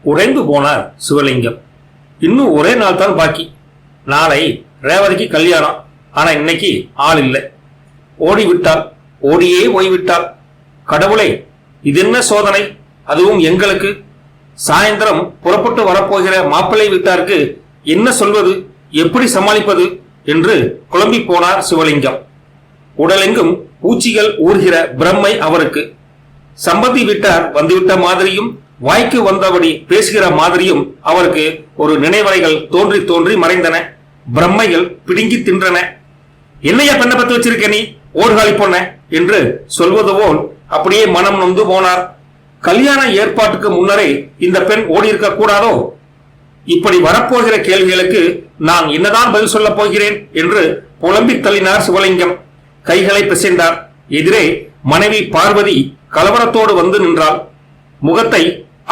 உறைந்து போனார் சிவலிங்கம். இன்னும் ஒரே நாள் தான் பாக்கி. நாளை ரேவதிக்கு கல்யாணம். ஆனா இன்னைக்கு ஆள் இல்லை. ஓடிவிட்டாள், ஓடியே போய்விட்டாள். கடவுளே, இது என்ன சோதனை? அதுவும் எங்களுக்கு. சாயந்தரம் புறப்பட்டு வரப்போகிற மாப்பிள்ளை வீட்டாருக்கு என்ன சொல்வது, எப்படி சமாளிப்பது என்று குழம்பி போனார் சிவலிங்கம். உடலெங்கும் பூச்சிகள் ஊர்கிற பிரம்மை அவருக்கு. சம்பந்தி வீட்டார் வந்துவிட்ட மாதிரியும் வாய்க்கு வந்தபடி பேசுகிற மாதிரியும் அவருக்கு ஒரு நினைவலைகள் தோன்றி தோன்றி மறைந்தன. பிரம்மைகள் பிடுங்கி தின்றன. என்னையா பெண்ணை பத்து வச்சிருக்க நீ, ஓடுகாலி பொண்ண என்று சொல்வது போல் அப்படியே மனம் நொந்து போனார். கல்யாண ஏற்பாட்டுக்கு முன்னரே இந்த பெண் ஓடி இருக்க கூடாதோ? இப்படி வரப்போகிற கேள்விகளுக்கு நான் என்னதான் பதில் சொல்ல போகிறேன் என்று புலம்பி தள்ளினார் சிவலிங்கம். கைகளை பிசைந்தார். எதிரே மனைவி பார்வதி கலவரத்தோடு வந்து நின்றாள். முகத்தை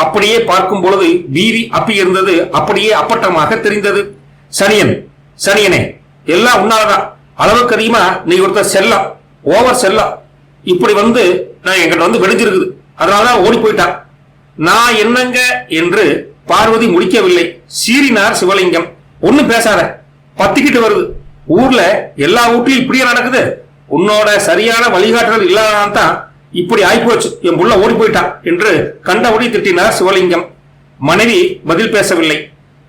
அப்படியே பார்க்கும் பொழுது வீரி அப்பி இருந்தது அப்படியே அப்பட்டமாக தெரிந்தது. சனியனே, எல்லாம் உன்னாலதான். அளவுக்கு அதிகமா நீ ஒருத்தர் செல்லம், ஓவர் செல்லம். இப்படி வந்து நான் எங்கிட்ட வந்து வெடிஞ்சிருக்குது, அதனாலதான் ஓடி போயிட்டான். நான் என்னங்க என்று பார்வதி முடிக்கவில்லை. சீறினார் சிவலிங்கம். ஒண்ணும் பேசாத, பத்திக்கிட்டு வருது. ஊர்ல எல்லா வீட்லயும் இப்படியே நடக்குது. உன்னோட சரியான வழிகாட்டுதல் இல்லாதான் தான் இப்படி ஆயிப்போச்சு. என் புள்ள ஓடி போயிட்டான் என்று கண்டபடி திட்டினார் சிவலிங்கம். மனைவி பதில் பேசவில்லை.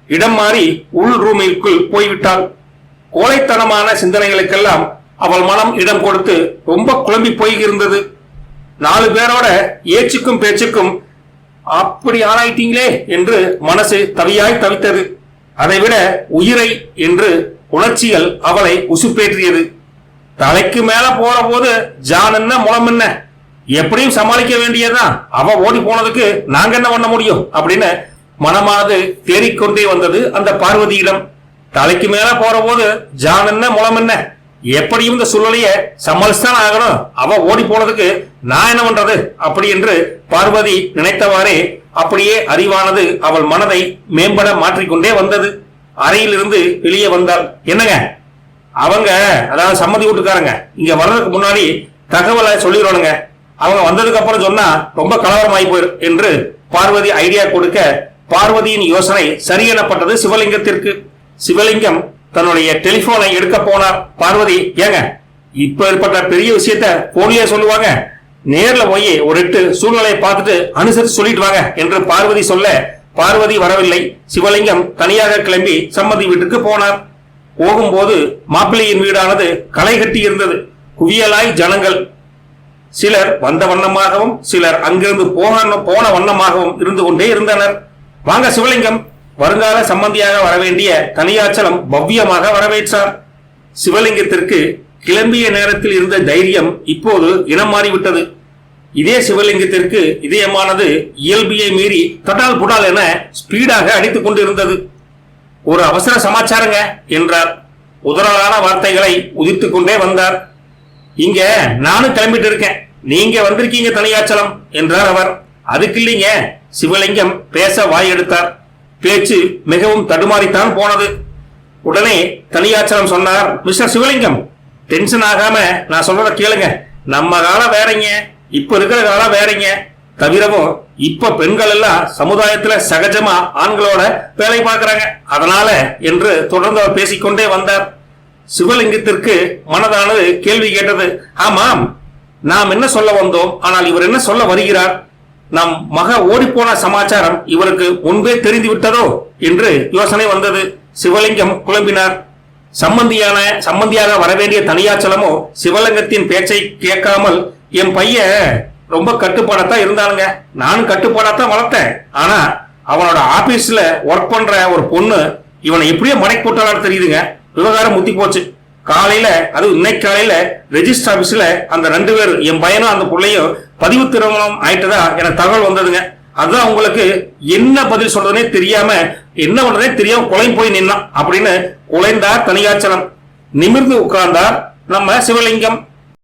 இடம் மாறி உள் ரூமிற்குள் போய்விட்டாள். கோழைத்தனமான சிந்தனைகளுக்கெல்லாம் அவள் மனம் இடம் கொடுத்து ரொம்ப குழம்பி போயிருந்தது. 4 பேரோட ஏச்சுக்கும் பேச்சுக்கும் அப்படி ஆளாயிட்டீங்களே என்று மனசு தவியாய் தவித்தது. அதைவிட உயிரை என்று உணர்ச்சிகள் அவளை உசுப்பேற்றியது. தலைக்கு மேல போற போது ஜான் என்ன முளம் என்ன, எப்படியும் சமாளிக்க வேண்டியதுதான். அவ ஓடி போனதுக்கு நாங்க என்ன பண்ண முடியும் அப்படின்னு மனமானது தேறிக்கொண்டே வந்தது அந்த பார்வதியிடம். தலைக்கு மேல போற போது ஜான் என்ன முளம் என்ன, எப்படியும் இந்த சூழ்நிலைய சமாளிச்சுதான் ஆகணும். அவ ஓடி போனதுக்கு நான் என்ன பண்றது அப்படி என்று பார்வதி நினைத்தவாறே அப்படியே அறிவானது அவள் மனதை மேம்பட மாற்றிக்கொண்டே வந்தது. அறையிலிருந்து வெளியே வந்தாள். என்னங்க, அவங்க அதாவது சம்மதி வீட்டுக்காரங்க இங்க வர்றதுக்கு முன்னாடி தகவலை சொல்லிடுவானுங்க. அவங்க வந்ததுக்கு அப்புறம் சொன்னா ரொம்ப கலவரமாயி போயிடும் என்று பார்வதி ஐடியா கொடுக்க பார்வதியின் யோசனை சரியெனப்பட்டது சிவலிங்கத்திற்கு. சிவலிங்கம் தன்னுடைய டெலிபோனை எடுக்க போனார். பார்வதி, ஏங்க இப்ப ஏற்பட்ட பெரிய விஷயத்த போனியே சொல்லுவாங்க, நேர்ல போய் ஒரு 8 சூழ்நிலையை பார்த்துட்டு அனுசரித்து சொல்லிட்டு வாங்க என்று பார்வதி சொல்ல பார்வதி வரவில்லை. சிவலிங்கம் தனியாக கிளம்பி சம்மதி வீட்டுக்கு போனார். போகும்போது மாப்பிள்ளையின் வீடானது களை கட்டி இருந்தது. குவியலாய் ஜனங்கள். சிலர் வந்த வண்ணமாகவும் சிலர் அங்கிருந்து போன வண்ணமாகவும் இருந்து கொண்டே இருந்தனர். வாங்க சிவலிங்கம், வருங்கால சம்பந்தியாக வரவேண்டிய தனியாச்சலம் பவ்யமாக வரவேற்றார். சிவலிங்கத்திற்கு கிளம்பிய நேரத்தில் இருந்த தைரியம் இப்போது இனம் மாறிவிட்டது. இதே சிவலிங்கத்திற்கு இதயமானது இயல்பியை மீறி தட்டால் புடால் என ஸ்பீடாக அடித்துக் கொண்டிருந்தது. ஒரு அவசர சமாச்சாரங்க என்றார். உதறலான வார்த்தைகளை உதிர்த்துக் கொண்டே வந்தார். இங்க நானும் கிளம்பிட்டு இருக்கேன், நீங்க வந்திருக்கீங்க தனியாச்சலம் என்றார் அவர். அதுக்கு இல்லைங்க, சிவலிங்கம் பேச வாய் எடுத்தார். பேச்சு மிகவும் தடுமாறித்தான் போனது. உடனே தனியாச்சலம் சொன்னார், மிஸ்டர் சிவலிங்கம், டென்ஷன் ஆகாம நான் சொல்றத கேளுங்க. நம்ம காலம் வேறங்க, இப்ப இருக்கிற காலம் வேறங்க. தவிரவும் இப்ப பெண்கள் எல்லாம் சமுதாயத்துல சகஜமா ஆண்களோட வேலை பார்க்கறாங்க. அதனால என்று தொடர்ந்து அவர் பேசிக்கொண்டே வந்தார். சிவலிங்கத்திற்கு மனதானது கேள்வி கேட்டது. ஆமாம், நாம் என்ன சொல்ல வந்தோம், ஆனால் இவர் என்ன சொல்ல வருகிறார்? நம் மக ஓடிப்போன சமாச்சாரம் இவருக்கு முன்பே தெரிந்து விட்டதோ என்று யோசனை வந்தது. சிவலிங்கம் குழம்பினார். சம்பந்தியாக வரவேண்டிய தனியாச்சலமோ சிவலிங்கத்தின் பேச்சை கேட்காமல், என் பையன் ரொம்ப கட்டுப்பாடத்தான் இருந்தானுங்க, நானும் கட்டுப்பாடத்தான் வளர்த்தேன். ஆனா அவனோட ஆபீஸ்ல ஒர்க் பண்ற ஒரு பொண்ணு இவனை எப்படியோ மடக்கி போட்டாலும் தெரியுதுங்க. விவகாரம் முத்தி போச்சு. காலையில, அது இன்னைக்கு காலையில ரெஜிஸ்டர் ஆபீஸ்ல அந்த 2 பேர், என் பையனும் அந்த பிள்ளையும் பதிவு திருமணம் ஆயிட்டதா எனக்கு தகவல் வந்ததுங்க. அதுதான் உங்களுக்கு என்ன பதில் சொல்றதுனே தெரியாம, என்ன பண்றதே தெரியாம குலைந்து போய் நின்னான் அப்படின்னு குலைந்தார் தனியாச்சலம். நிமிர்ந்து உட்கார்ந்தார் நம்ம சிவலிங்கம்.